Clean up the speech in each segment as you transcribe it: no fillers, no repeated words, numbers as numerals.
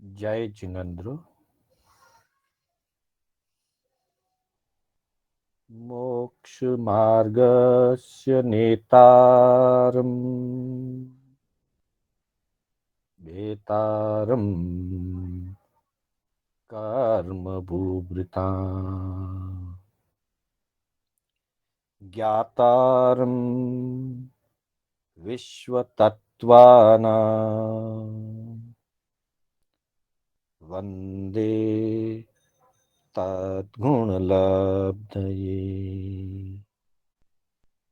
जय जिनेन्द्र। मोक्ष मार्गस्य नेतारम् भेतारम् कर्मभूभृताम् ज्ञातारम् विश्वतत्त्वानाम् वन्दे तद्गुणलब्धये।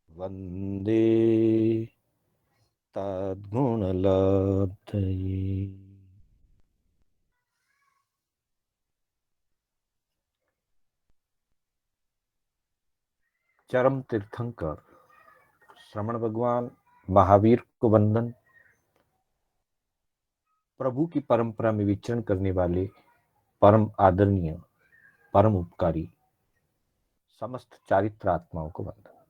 वन्दे तद्गुणलब्धये। चरम तीर्थंकर श्रमण भगवान महावीर को वंदन। प्रभु की परंपरा में विचरण करने वाले परम आदरणीय, परम उपकारी समस्त चारित्र आत्माओं को वंदन।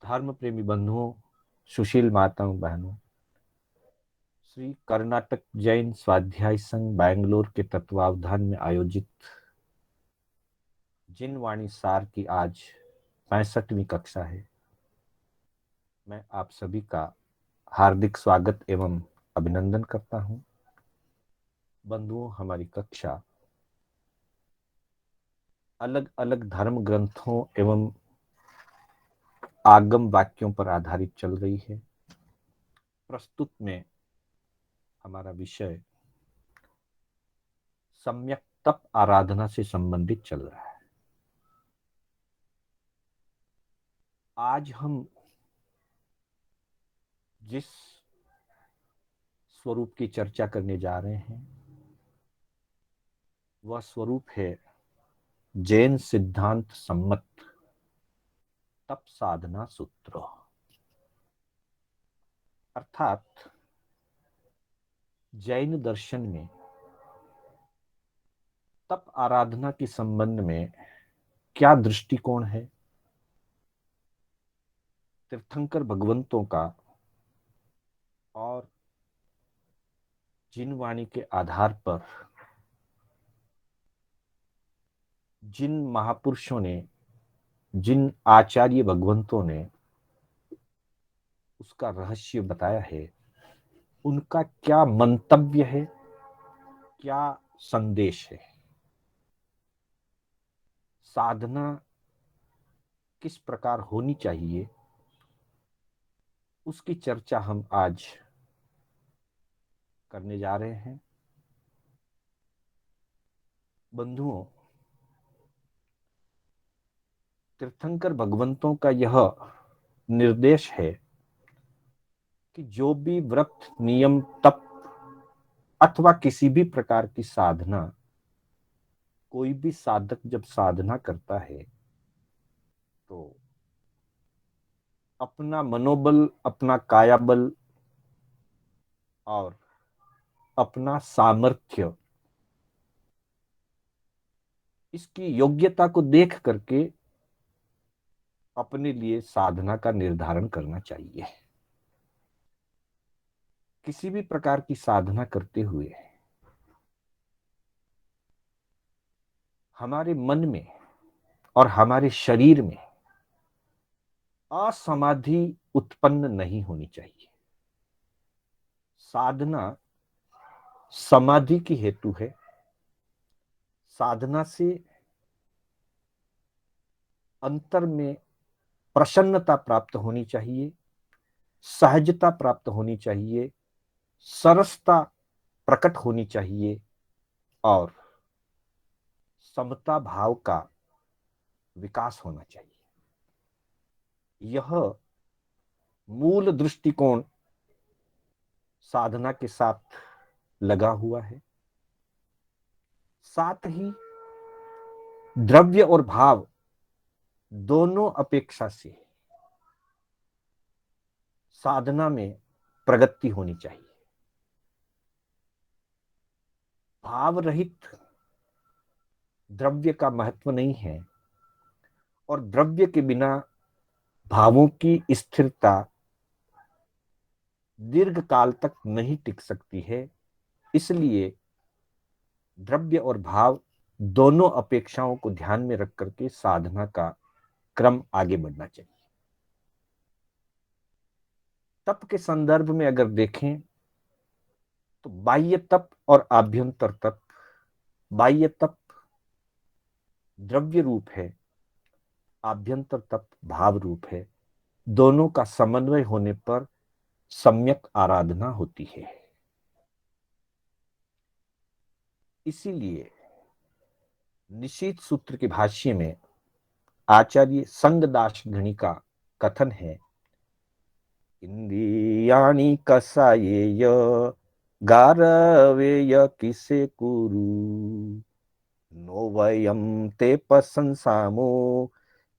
धर्म प्रेमी बंधुओं, सुशील माताओं, बहनों, श्री कर्नाटक जैन स्वाध्याय संघ बैंगलोर के तत्वावधान में आयोजित जिन वाणी सार की आज 65वीं कक्षा है। मैं आप सभी का हार्दिक स्वागत एवं अभिनंदन करता हूं। बंधुओं, हमारी कक्षा अलग अलग धर्म ग्रंथों एवं आगम वाक्यों पर आधारित चल रही है। प्रस्तुत में हमारा विषय सम्यक तप आराधना से संबंधित चल रहा है। आज हम जिस स्वरूप की चर्चा करने जा रहे हैं वह स्वरूप है जैन सिद्धांत सम्मत तप साधना सूत्र। अर्थात जैन दर्शन में तप आराधना के संबंध में क्या दृष्टिकोण है, तीर्थंकर भगवंतों का और जिन वाणी के आधार पर जिन महापुरुषों ने, जिन आचार्य भगवंतों ने उसका रहस्य बताया है, उनका क्या मंतव्य है, क्या संदेश है। साधना किस प्रकार होनी चाहिए, उसकी चर्चा हम आज करने जा रहे हैं। बंधुओं, तीर्थंकर भगवंतों का यह निर्देश है कि जो भी व्रत, नियम, तप अथवा किसी भी प्रकार की साधना कोई भी साधक जब साधना करता है तो अपना मनोबल, अपना कायाबल और अपना सामर्थ्य, इसकी योग्यता को देख करके अपने लिए साधना का निर्धारण करना चाहिए। किसी भी प्रकार की साधना करते हुए हमारे मन में और हमारे शरीर में असमाधि उत्पन्न नहीं होनी चाहिए। साधना समाधि की हेतु है। साधना से अंतर में प्रसन्नता प्राप्त होनी चाहिए, सहजता प्राप्त होनी चाहिए, सरसता प्रकट होनी चाहिए और समता भाव का विकास होना चाहिए। यह मूल दृष्टिकोण साधना के साथ लगा हुआ है। साथ ही द्रव्य और भाव दोनों अपेक्षा से साधना में प्रगति होनी चाहिए। भाव रहित द्रव्य का महत्व नहीं है और द्रव्य के बिना भावों की स्थिरता दीर्घ काल तक नहीं टिक सकती है। इसलिए द्रव्य और भाव दोनों अपेक्षाओं को ध्यान में रख करके साधना का क्रम आगे बढ़ना चाहिए। तप के संदर्भ में अगर देखें तो बाह्य तप और आभ्यंतर तप, बाह्य तप द्रव्य रूप है, आभ्यंतर तप भाव रूप है। दोनों का समन्वय होने पर सम्यक आराधना होती है। इसीलिए निशीथ सूत्र के भाष्य में आचार्य संगदाश गणी का कथन है, इंद्रियाणि कसायेय गारवेय किसे कुरु नो वयम ते प्रशंसामो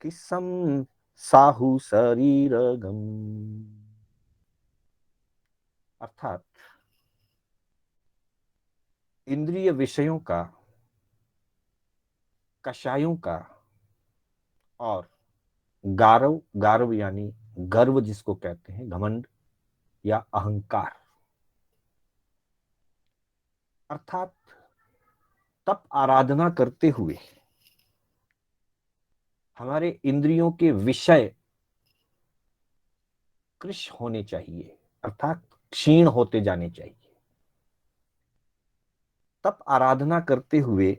किसम साहु शरीरगम। अर्थात इंद्रिय विषयों का, कषायों का और गारव, गारव यानी गर्व जिसको कहते हैं, घमंड या अहंकार, अर्थात तप आराधना करते हुए हमारे इंद्रियों के विषय कृश होने चाहिए, अर्थात क्षीण होते जाने चाहिए। तप आराधना करते हुए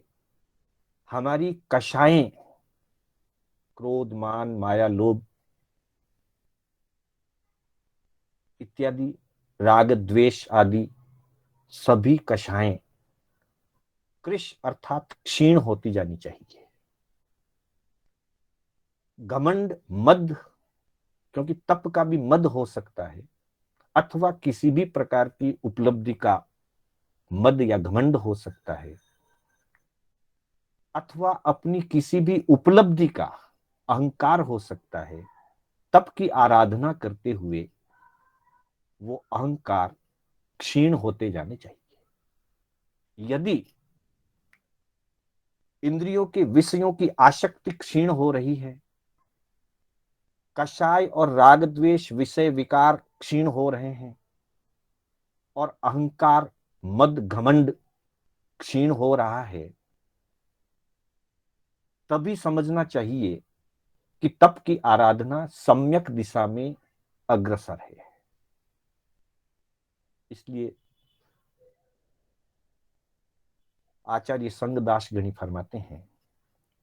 हमारी कषाएं, क्रोध, मान, माया, लोभ इत्यादि, राग, द्वेष आदि सभी कषाएं कृश अर्थात क्षीण होती जानी चाहिए। घमंड, मद, क्योंकि तप का भी मद हो सकता है, अथवा किसी भी प्रकार की उपलब्धि का मद या घमंड हो सकता है, अथवा अपनी किसी भी उपलब्धि का अहंकार हो सकता है। तप की आराधना करते हुए वो अहंकार क्षीण होते जाने चाहिए। यदि इंद्रियों के विषयों की आसक्ति क्षीण हो रही है, कषाय और राग द्वेष विषय विकार क्षीण हो रहे हैं और अहंकार, मद, घमंड क्षीण हो रहा है, तभी समझना चाहिए कि तप की आराधना सम्यक दिशा में अग्रसर है। इसलिए आचार्य संगदास गणी फरमाते हैं,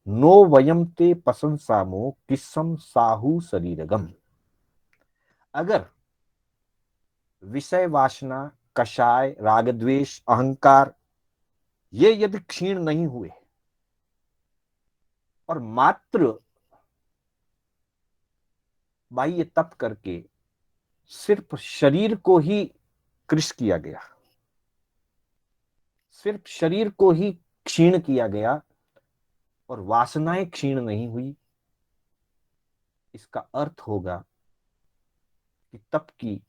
नो वयम ते प्रशंसामो किसम साहु शरीरगम। अगर विषय वासना, कषाय, राग द्वेष, अहंकार ये यदि क्षीण नहीं हुए और मात्र बाह्य तप करके सिर्फ शरीर को ही कृश किया गया, सिर्फ शरीर को ही क्षीण किया गया और वासनाएं क्षीण नहीं हुई, इसका अर्थ होगा कि तप की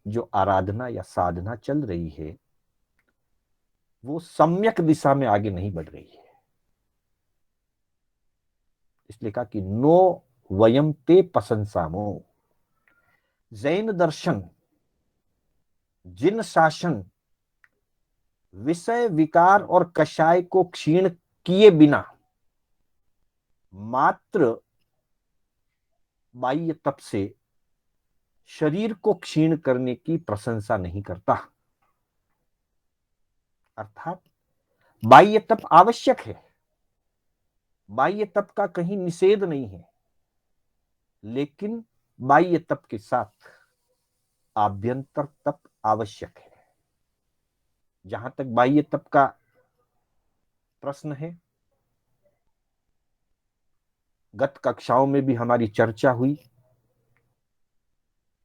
जो आराधना या साधना चल रही है वो सम्यक दिशा में आगे नहीं बढ़ रही है। इसलिए कहा कि नो वयम ते प्रशंसामो। जैन दर्शन जिन शासन विषय विकार और कषाय को क्षीण किए बिना मात्र बाह्य तप से शरीर को क्षीण करने की प्रशंसा नहीं करता, अर्थात बाह्य तप आवश्यक है, बाह्य तप का कहीं निषेध नहीं है, लेकिन बाह्य तप के साथ आभ्यंतर तप आवश्यक है। जहां तक बाह्य तप का प्रश्न है, गत कक्षाओं में भी हमारी चर्चा हुई।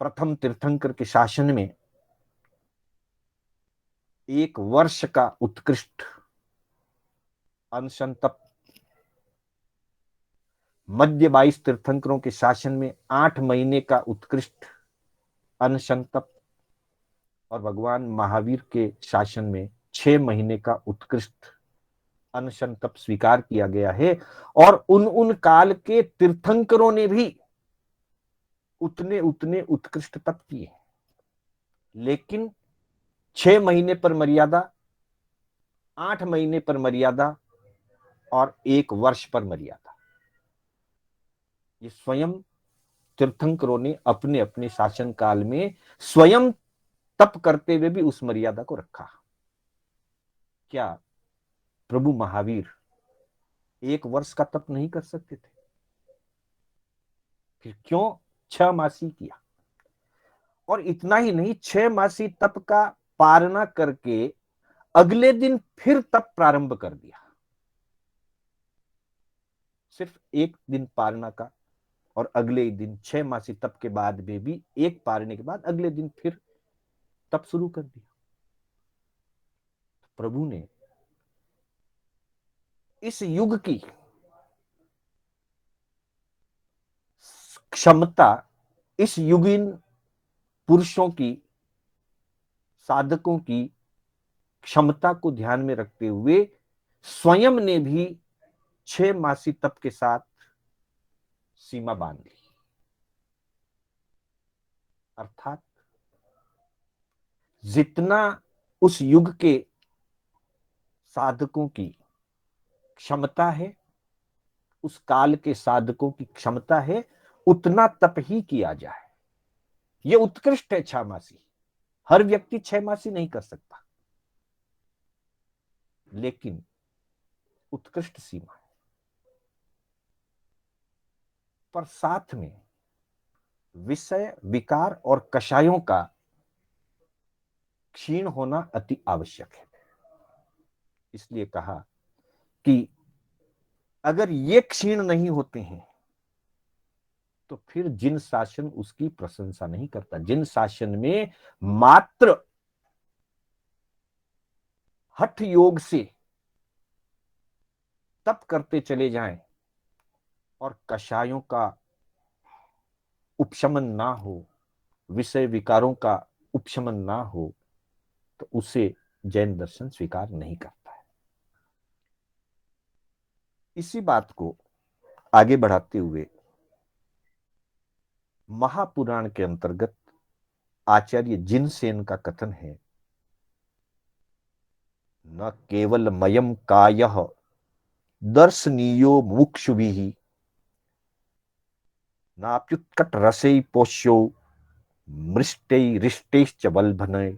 प्रथम तीर्थंकर के शासन में 1 वर्ष का उत्कृष्ट अनशन तप, मध्य 22 तीर्थंकरों के शासन में 8 महीने का उत्कृष्ट अनशन तप और भगवान महावीर के शासन में 6 महीने का उत्कृष्ट अनशन तप स्वीकार किया गया है। और उन काल के तीर्थंकरों ने भी उतने उतने उत्कृष्ट तप किए, लेकिन 6 महीने पर मर्यादा, 8 महीने पर मर्यादा और 1 वर्ष पर मर्यादा। ये स्वयं तीर्थंकरों ने अपने अपने शासन काल में स्वयं तप करते हुए भी उस मर्यादा को रखा। क्या प्रभु महावीर 1 वर्ष का तप नहीं कर सकते थे? फिर क्यों 6 मासी किया? और इतना ही नहीं, 6 मासी तप का पालना करके अगले दिन फिर तप प्रारंभ कर दिया। सिर्फ 1 दिन पालना का, और अगले ही दिन 6 मासी तप के बाद में भी एक पालने के बाद अगले दिन फिर तप शुरू कर दिया। प्रभु ने इस युग की क्षमता, इस युगीन पुरुषों की, साधकों की क्षमता को ध्यान में रखते हुए स्वयं ने भी 6 मासी तप के साथ सीमा बांध ली। अर्थात जितना उस युग के साधकों की क्षमता है, उस काल के साधकों की क्षमता है, उतना तप ही किया जाए। यह उत्कृष्ट है 6 मासी। हर व्यक्ति 6 मासी नहीं कर सकता, लेकिन उत्कृष्ट सीमा है। पर साथ में विषय, विकार और कषायों का क्षीण होना अति आवश्यक है। इसलिए कहा कि अगर ये क्षीण नहीं होते हैं तो फिर जिन शासन उसकी प्रशंसा नहीं करता। जिन शासन में मात्र हठ योग से तप करते चले जाएं और कषायों का उपशमन ना हो, विषय विकारों का उपशमन ना हो, तो उसे जैन दर्शन स्वीकार नहीं करता है। इसी बात को आगे बढ़ाते हुए महापुराण के अंतर्गत आचार्य जिनसेन का कथन है, न केवल मयम कायः दर्शनीयो मुक्षुभिः नाप्युत्कट रसै पोष्यो मृष्टैरिष्टैश्च बल्भनय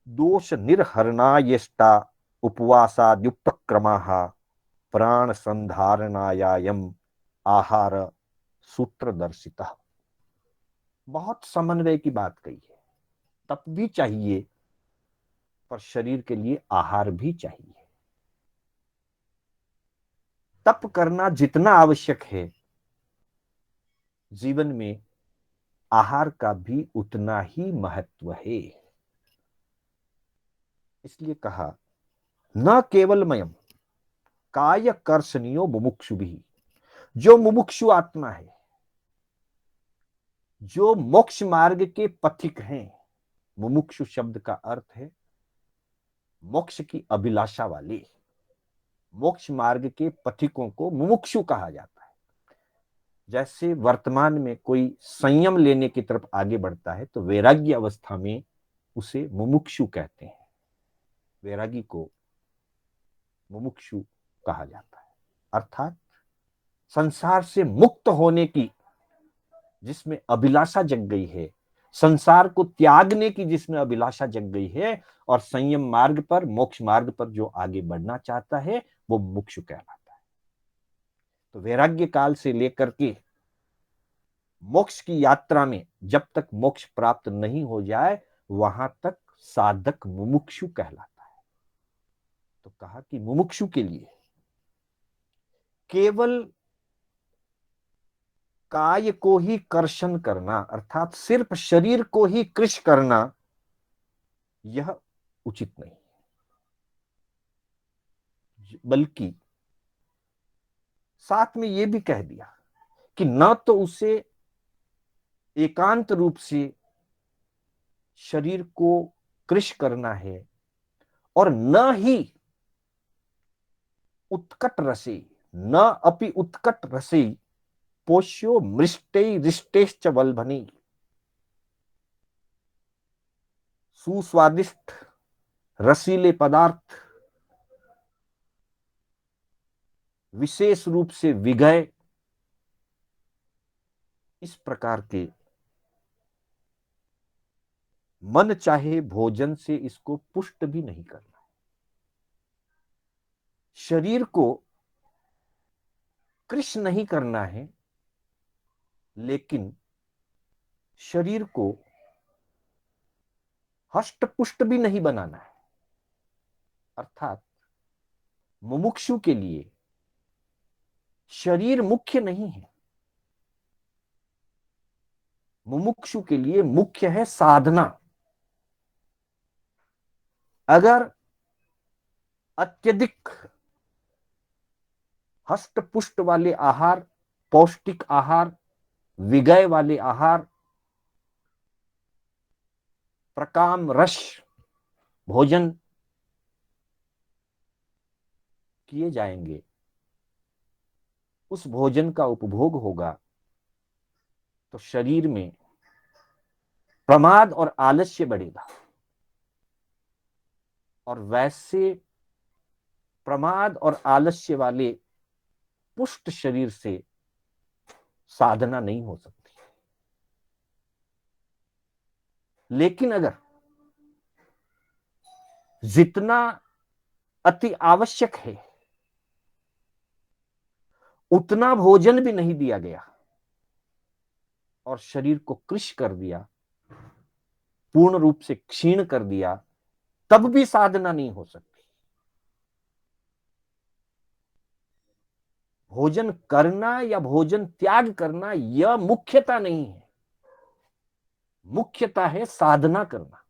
दोष निर्हरणायष्टा उपवासाद्युपक्रमाः प्राण संधारणायायम आहार सूत्र दर्शिता। बहुत समन्वय की बात कही है। तप भी चाहिए, पर शरीर के लिए आहार भी चाहिए। तप करना जितना आवश्यक है, जीवन में आहार का भी उतना ही महत्व है। इसलिए कहा न केवल मयम काय कर्षणियो मुमुक्षु भी। जो मुमुक्षु आत्मा है, जो मोक्ष मार्ग के पथिक हैं, मुमुक्षु शब्द का अर्थ है मोक्ष की अभिलाषा वाले। मोक्ष मार्ग के पथिकों को मुमुक्षु कहा जाता है। जैसे वर्तमान में कोई संयम लेने की तरफ आगे बढ़ता है तो वैराग्य अवस्था में उसे मुमुक्षु कहते हैं। वैरागी को मुमुक्षु कहा जाता है। अर्थात संसार से मुक्त होने की जिसमें अभिलाषा जग गई है, संसार को त्यागने की जिसमें अभिलाषा जग गई है, और संयम मार्ग पर, मोक्ष मार्ग पर जो आगे बढ़ना चाहता है, वो मुमुक्षु कहलाता है। तो वैराग्य काल से लेकर के मोक्ष की यात्रा में जब तक मोक्ष प्राप्त नहीं हो जाए, वहां तक साधक मुमुक्षु कहलाता है। तो कहा कि मुमुक्षु के लिए केवल काय को ही कर्षण करना, अर्थात सिर्फ शरीर को ही कृश करना, यह उचित नहीं, बल्कि साथ में यह भी कह दिया कि न तो उसे एकांत रूप से शरीर को कृश करना है, और न ही उत्कट रसे, न अपि उत्कट रसे पोष्यो मृष्टै रिष्टेश्च वल्भनी। सुस्वादिष्ट रसीले पदार्थ, विशेष रूप से विगय, इस प्रकार के मन चाहे भोजन से इसको पुष्ट भी नहीं करना। शरीर को कृष्ण नहीं करना है, लेकिन शरीर को हष्ट पुष्ट भी नहीं बनाना है। अर्थात मुमुक्षु के लिए शरीर मुख्य नहीं है, मुमुक्षु के लिए मुख्य है साधना। अगर अत्यधिक हष्ट पुष्ट वाले आहार, पौष्टिक आहार, विगय वाले आहार, प्रकाम रस भोजन किए जाएंगे, उस भोजन का उपभोग होगा, तो शरीर में प्रमाद और आलस्य बढ़ेगा। और वैसे प्रमाद और आलस्य वाले पुष्ट शरीर से साधना नहीं हो सकती। लेकिन अगर जितना अति आवश्यक है उतना भोजन भी नहीं दिया गया और शरीर को कृश कर दिया, पूर्ण रूप से क्षीण कर दिया, तब भी साधना नहीं हो सकती। भोजन करना या भोजन त्याग करना यह मुख्यता नहीं है, मुख्यता है साधना करना।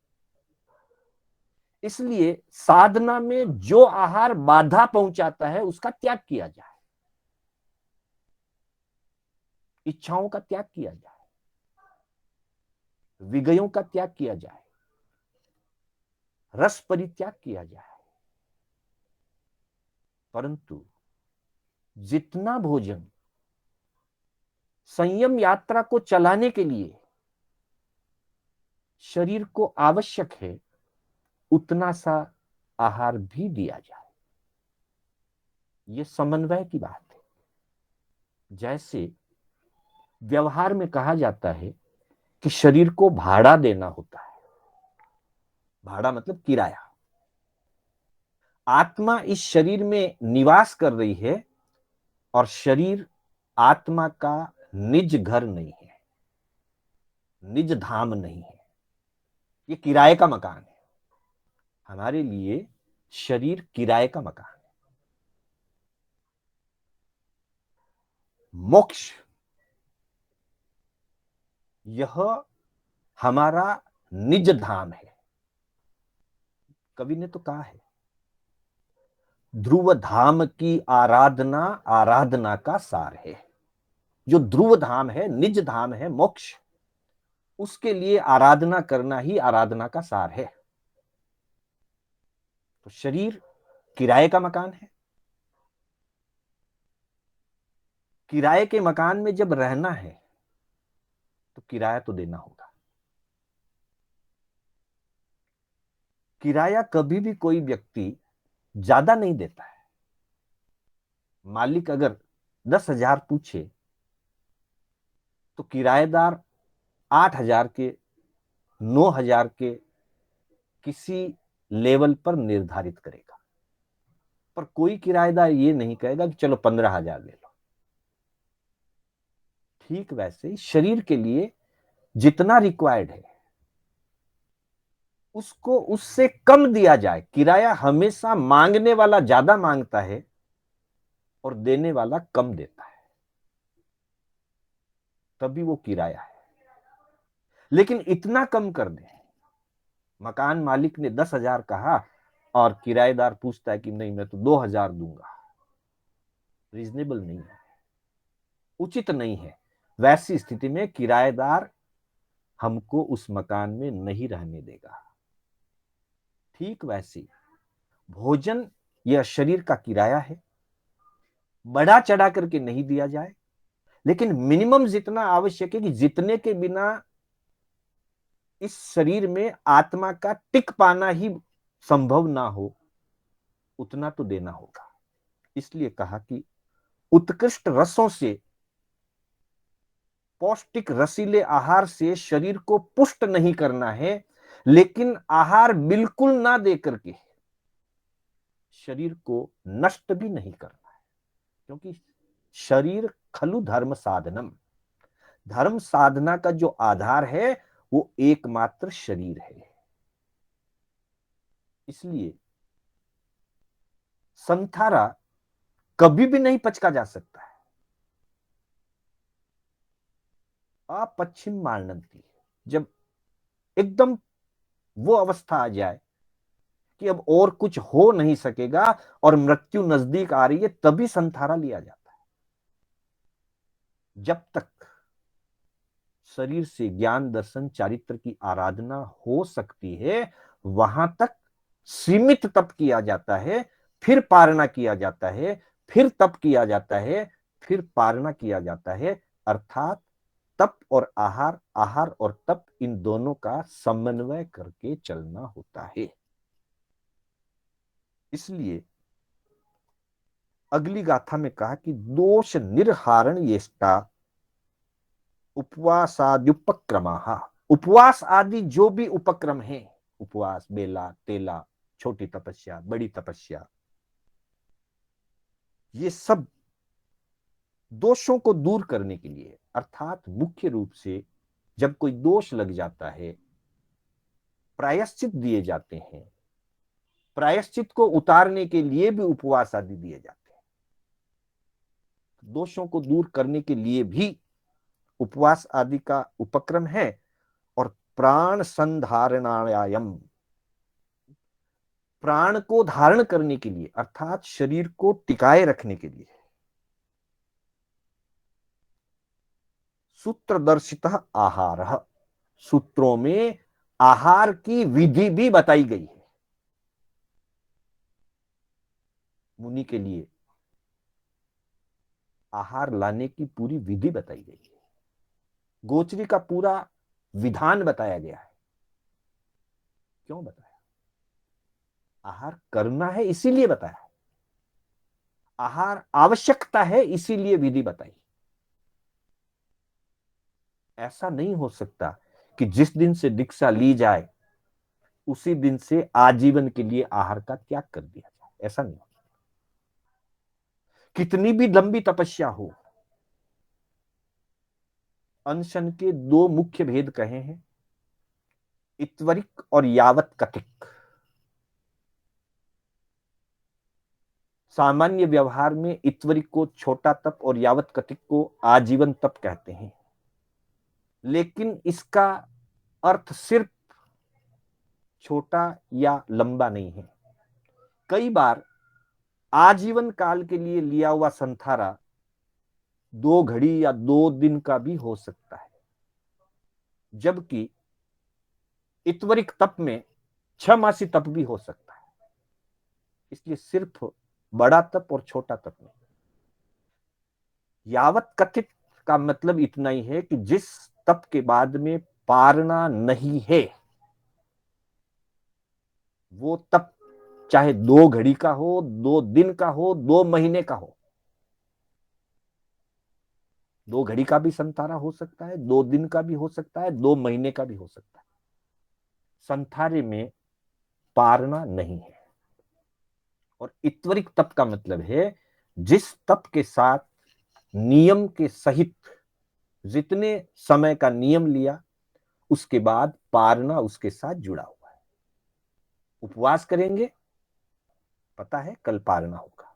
इसलिए साधना में जो आहार बाधा पहुंचाता है उसका त्याग किया जाए, इच्छाओं का त्याग किया जाए, विगयों का त्याग किया जाए, रस परित्याग किया जाए। परंतु जितना भोजन संयम यात्रा को चलाने के लिए शरीर को आवश्यक है, उतना सा आहार भी दिया जाए। यह समन्वय की बात है। जैसे व्यवहार में कहा जाता है कि शरीर को भाड़ा देना होता है, भाड़ा मतलब किराया। आत्मा इस शरीर में निवास कर रही है और शरीर आत्मा का निज घर नहीं है, निज धाम नहीं है, ये किराए का मकान है। हमारे लिए शरीर किराए का मकान है। मोक्ष यह हमारा निज धाम है। कवि ने तो कहा है, ध्रुव धाम की आराधना आराधना का सार है। जो ध्रुव धाम है, निज धाम है, मोक्ष, उसके लिए आराधना करना ही आराधना का सार है। तो शरीर किराए का मकान है। किराए के मकान में जब रहना है तो किराया तो देना होगा। किराया कभी भी कोई व्यक्ति ज्यादा नहीं देता है। मालिक अगर 10,000 पूछे तो किराएदार 8,000 के, 9,000 के किसी लेवल पर निर्धारित करेगा। पर कोई किराएदार ये नहीं कहेगा कि चलो 15,000 ले लो। ठीक वैसे शरीर के लिए जितना रिक्वायर्ड है उसको उससे कम दिया जाए। किराया हमेशा मांगने वाला ज्यादा मांगता है और देने वाला कम देता है, तभी वो किराया है। लेकिन इतना कम कर दे, मकान मालिक ने 10,000 कहा और किराएदार पूछता है कि नहीं मैं तो 2,000 दूंगा, रीजनेबल नहीं है, उचित नहीं है। वैसी स्थिति में किराएदार हमको उस मकान में नहीं रहने देगा। ठीक वैसी भोजन यह शरीर का किराया है, बढ़ा चढ़ा करके नहीं दिया जाए, लेकिन मिनिमम जितना आवश्यक है कि जितने के बिना इस शरीर में आत्मा का टिक पाना ही संभव ना हो उतना तो देना होगा। इसलिए कहा कि उत्कृष्ट रसों से, पौष्टिक रसीले आहार से शरीर को पुष्ट नहीं करना है, लेकिन आहार बिल्कुल ना दे करके शरीर को नष्ट भी नहीं करना है। क्योंकि शरीर खलु धर्म साधनम, धर्म साधना का जो आधार है वो एकमात्र शरीर है। इसलिए संथारा कभी भी नहीं पचका जा सकता है। अपच्छिम मारणंती, जब एकदम वो अवस्था आ जाए कि अब और कुछ हो नहीं सकेगा और मृत्यु नजदीक आ रही है, तभी संथारा लिया जाता है। जब तक शरीर से ज्ञान दर्शन चारित्र की आराधना हो सकती है, वहां तक सीमित तप किया जाता है, फिर पारणा किया जाता है, फिर तप किया जाता है, फिर पारणा किया जाता है। अर्थात तप और आहार, आहार और तप, इन दोनों का समन्वय करके चलना होता है। इसलिए अगली गाथा में कहा कि दोष निर्हारण येष्टा उपवासाद्युपक्रमा, उपवास आदि जो भी उपक्रम है, उपवास, बेला, तेला, छोटी तपस्या, बड़ी तपस्या, ये सब दोषों को दूर करने के लिए, अर्थात मुख्य रूप से जब कोई दोष लग जाता है, प्रायश्चित दिए जाते हैं। प्रायश्चित को उतारने के लिए भी उपवास आदि दिए जाते हैं। दोषों को दूर करने के लिए भी उपवास आदि का उपक्रम है। और प्राण संधारणायाम, प्राण को धारण करने के लिए, अर्थात शरीर को टिकाए रखने के लिए सूत्रदर्शित आहार, सूत्रों में आहार की विधि भी बताई गई है। मुनि के लिए आहार लाने की पूरी विधि बताई गई है। गोचरी का पूरा विधान बताया गया है। क्यों बताया? आहार करना है इसीलिए बताया। आहार आवश्यकता है इसीलिए विधि बताई। ऐसा नहीं हो सकता कि जिस दिन से दीक्षा ली जाए उसी दिन से आजीवन के लिए आहार का त्याग कर दिया जाए, ऐसा नहीं हो सकता। कितनी भी लंबी तपस्या हो, अनशन के दो मुख्य भेद कहे हैं, इत्वरिक और यावत कथिक। सामान्य व्यवहार में इत्वरिक को छोटा तप और यावत कथिक को आजीवन तप कहते हैं। लेकिन इसका अर्थ सिर्फ छोटा या लंबा नहीं है। कई बार आजीवन काल के लिए लिया हुआ संथारा 2 घड़ी या 2 दिन का भी हो सकता है, जबकि इत्वरिक तप में 6 मासी तप भी हो सकता है। इसलिए सिर्फ बड़ा तप और छोटा तप नहीं। यावत कथित का मतलब इतना ही है कि जिस तप के बाद में पारना नहीं है, वो तप चाहे 2 घड़ी का हो, 2 दिन का हो, 2 महीने का हो। 2 घड़ी का भी संथारा हो सकता है, 2 दिन का भी हो सकता है, 2 महीने का भी हो सकता है। संथारे में पारना नहीं है। और इत्वरिक तप का मतलब है जिस तप के साथ नियम के सहित जितने समय का नियम लिया, उसके बाद पारना उसके साथ जुड़ा हुआ है। उपवास करेंगे, पता है कल पारना होगा।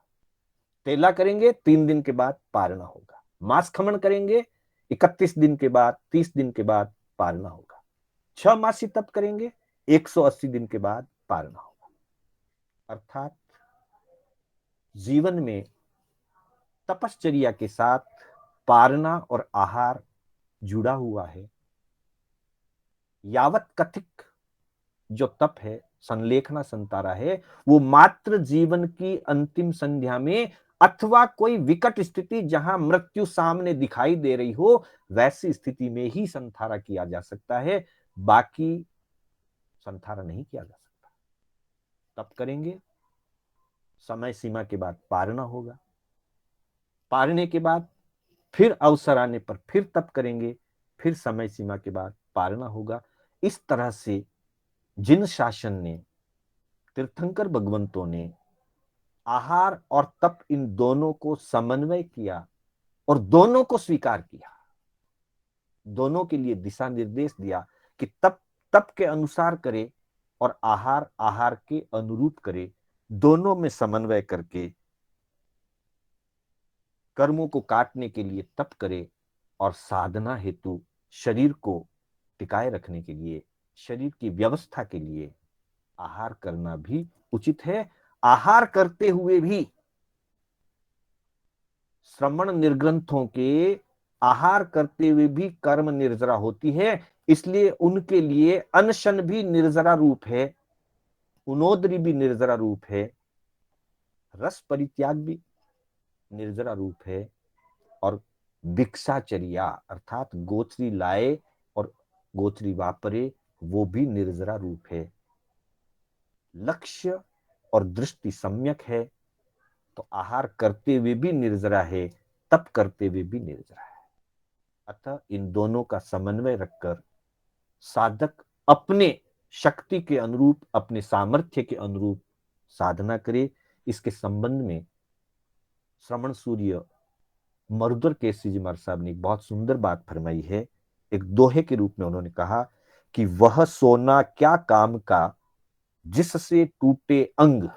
तेला करेंगे, 3 दिन के बाद पारना होगा। मांस खमन करेंगे, 31 दिन के बाद, 30 दिन के बाद पारना होगा। 6 मासी तप करेंगे, 180 दिन के बाद पारना होगा। अर्थात जीवन में तपश्चर्या के साथ पारना और आहार जुड़ा हुआ है। यावत कथिक जो तप है, संलेखना संतारा है, वो मात्र जीवन की अंतिम संध्या में अथवा कोई विकट स्थिति जहां मृत्यु सामने दिखाई दे रही हो, वैसी स्थिति में ही संथारा किया जा सकता है। बाकी संथारा नहीं किया जा सकता। तप करेंगे, समय सीमा के बाद पारना होगा, पारने के बाद फिर अवसर आने पर फिर तप करेंगे, फिर समय सीमा के बाद पारना होगा। इस तरह से जिन शासन ने, तीर्थंकर भगवंतों ने आहार और तप इन दोनों को समन्वय किया और दोनों को स्वीकार किया, दोनों के लिए दिशा निर्देश दिया कि तप तप के अनुसार करे और आहार आहार के अनुरूप करे, दोनों में समन्वय करके कर्मों को काटने के लिए तप करे और साधना हेतु शरीर को टिकाए रखने के लिए, शरीर की व्यवस्था के लिए आहार करना भी उचित है। आहार करते हुए भी श्रवण निर्ग्रंथों के आहार करते हुए भी कर्म निर्जरा होती है, इसलिए उनके लिए अनशन भी निर्जरा रूप है, उनोदरी भी निर्जरा रूप है, रस परित्याग भी निर्जरा रूप है, और भिक्षाचर्या अर्थात गोचरी लाए और गोचरी वापरे वो भी निर्जरा रूप है। लक्ष्य और दृष्टि सम्यक है तो आहार करते हुए भी निर्जरा है, तप करते हुए भी निर्जरा है। अतः इन दोनों का समन्वय रखकर साधक अपने शक्ति के अनुरूप, अपने सामर्थ्य के अनुरूप साधना करे। इसके संबंध में श्रवण सूर्य मरुदर केसरी जी महाराज साहब ने एक बहुत सुंदर बात फरमाई है। एक दोहे के रूप में उन्होंने कहा कि वह सोना क्या काम का जिससे टूटे अंग,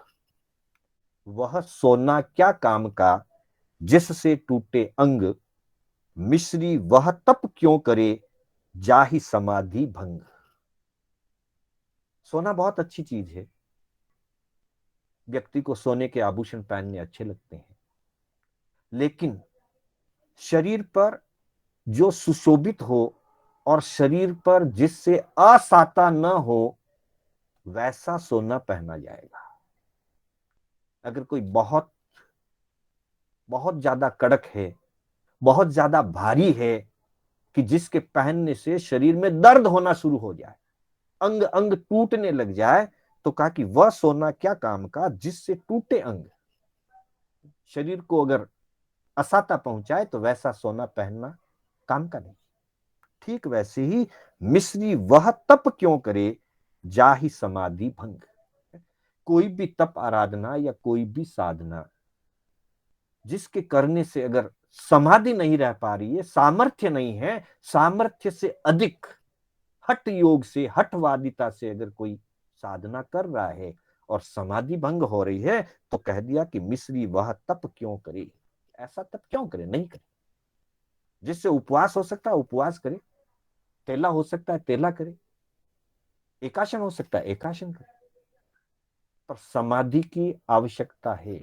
वह सोना क्या काम का जिससे टूटे अंग, मिश्री वह तप क्यों करे जाहि समाधि भंग। सोना बहुत अच्छी चीज है, व्यक्ति को सोने के आभूषण पहनने अच्छे लगते हैं, लेकिन शरीर पर जो सुशोभित हो और शरीर पर जिससे असाता न हो वैसा सोना पहना जाएगा। अगर कोई बहुत बहुत ज्यादा कड़क है, बहुत ज्यादा भारी है कि जिसके पहनने से शरीर में दर्द होना शुरू हो जाए, अंग अंग टूटने लग जाए, तो कहा कि वह सोना क्या काम का जिससे टूटे अंग। शरीर को अगर असाता पहुंचाए तो वैसा सोना पहनना काम का नहीं। ठीक वैसे ही मिश्री वह तप क्यों करे जाहि समाधि भंग। कोई भी तप आराधना या कोई भी साधना जिसके करने से अगर समाधि नहीं रह पा रही है, सामर्थ्य नहीं है, सामर्थ्य से अधिक हठ योग से, हठवादिता से अगर कोई साधना कर रहा है और समाधि भंग हो रही है, तो कह दिया कि मिश्री वह तप क्यों करे। ऐसा तप क्यों करे, नहीं करे। जिससे उपवास हो सकता है उपवास करे, तेला हो सकता है तेला करे, एकाशन हो सकता है एकाशन करे, पर समाधि की आवश्यकता है,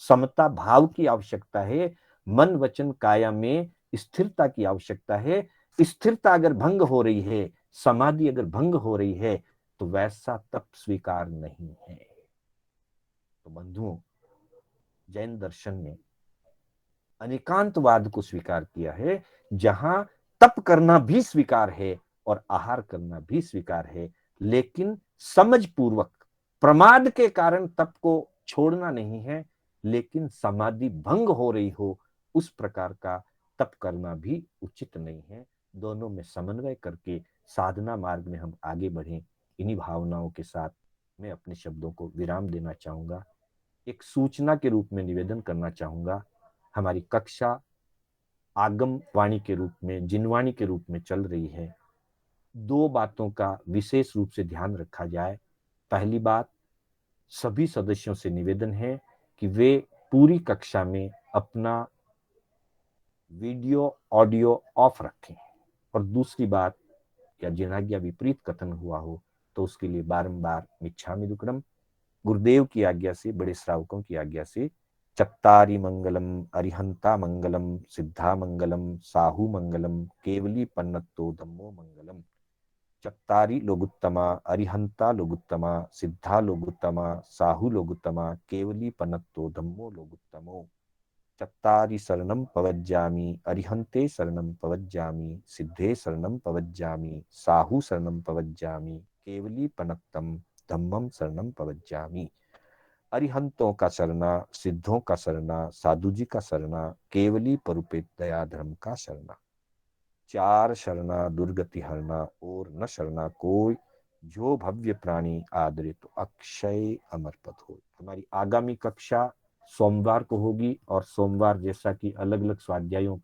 समता भाव की आवश्यकता है, मन वचन काया में स्थिरता की आवश्यकता है। स्थिरता अगर भंग हो रही है, समाधि अगर भंग हो रही है, तो वैसा तप स्वीकार नहीं है। तो बंधुओं, जैन दर्शन ने अनेकांतवाद को स्वीकार किया है, जहां तप करना भी स्वीकार है और आहार करना भी स्वीकार है, लेकिन समझ पूर्वक, प्रमाद के कारण तप को छोड़ना नहीं है, लेकिन समाधि भंग हो रही हो उस प्रकार का तप करना भी उचित नहीं है। दोनों में समन्वय करके साधना मार्ग में हम आगे बढ़ें। इन्हीं भावनाओं के साथ मैं अपने शब्दों को विराम देना चाहूंगा। एक सूचना के रूप में निवेदन करना चाहूंगा, हमारी कक्षा आगम वाणी के रूप में, जिनवाणी के रूप में चल रही है। दो बातों का विशेष रूप से ध्यान रखा जाए। पहली बात, सभी सदस्यों से निवेदन है कि वे पूरी कक्षा में अपना वीडियो ऑडियो ऑफ रखें। और दूसरी बात, या जिनाज्ञा विपरीत कथन हुआ हो तो उसके लिए बारंबार मिच्छामि दुक्कडम, गुरुदेव की आज्ञा से, बड़े श्रावकों की आज्ञा से, चत्तारि मंगलम अरिहंता मंगलम सिद्धा मंगलम साहू मंगलम केवली पन्नतो धम्मो मंगलम। चत्तारि लोगुत्तमा अरिहंता लोगुत्तमा सिद्धा लोगुत्तमा साहू लोगुत्तमा केवली पन्नतो धम्मो लोगुत्तमो। चत्तारि शरणं पवज्जामि अरिहन्ते शरणं पवज्जामि सिद्धे शरणं पवज्जामि साहू शरणं पवज्जामि केवली पन्नतम धम्मम शरणम पवज्जामि। अरिहंतों का शरणा, सिद्धों का शरणा, साधु जी का शरणा, केवली परुपेत दया धर्म का शरणा। चार शरणा दुर्गति हरना, और न शरणा कोई, जो भव्य प्राणी आदरे तो अक्षय अमर पद हो। हमारी आगामी कक्षा सोमवार को होगी, और सोमवार जैसा कि अलग अलग स्वाध्यायों का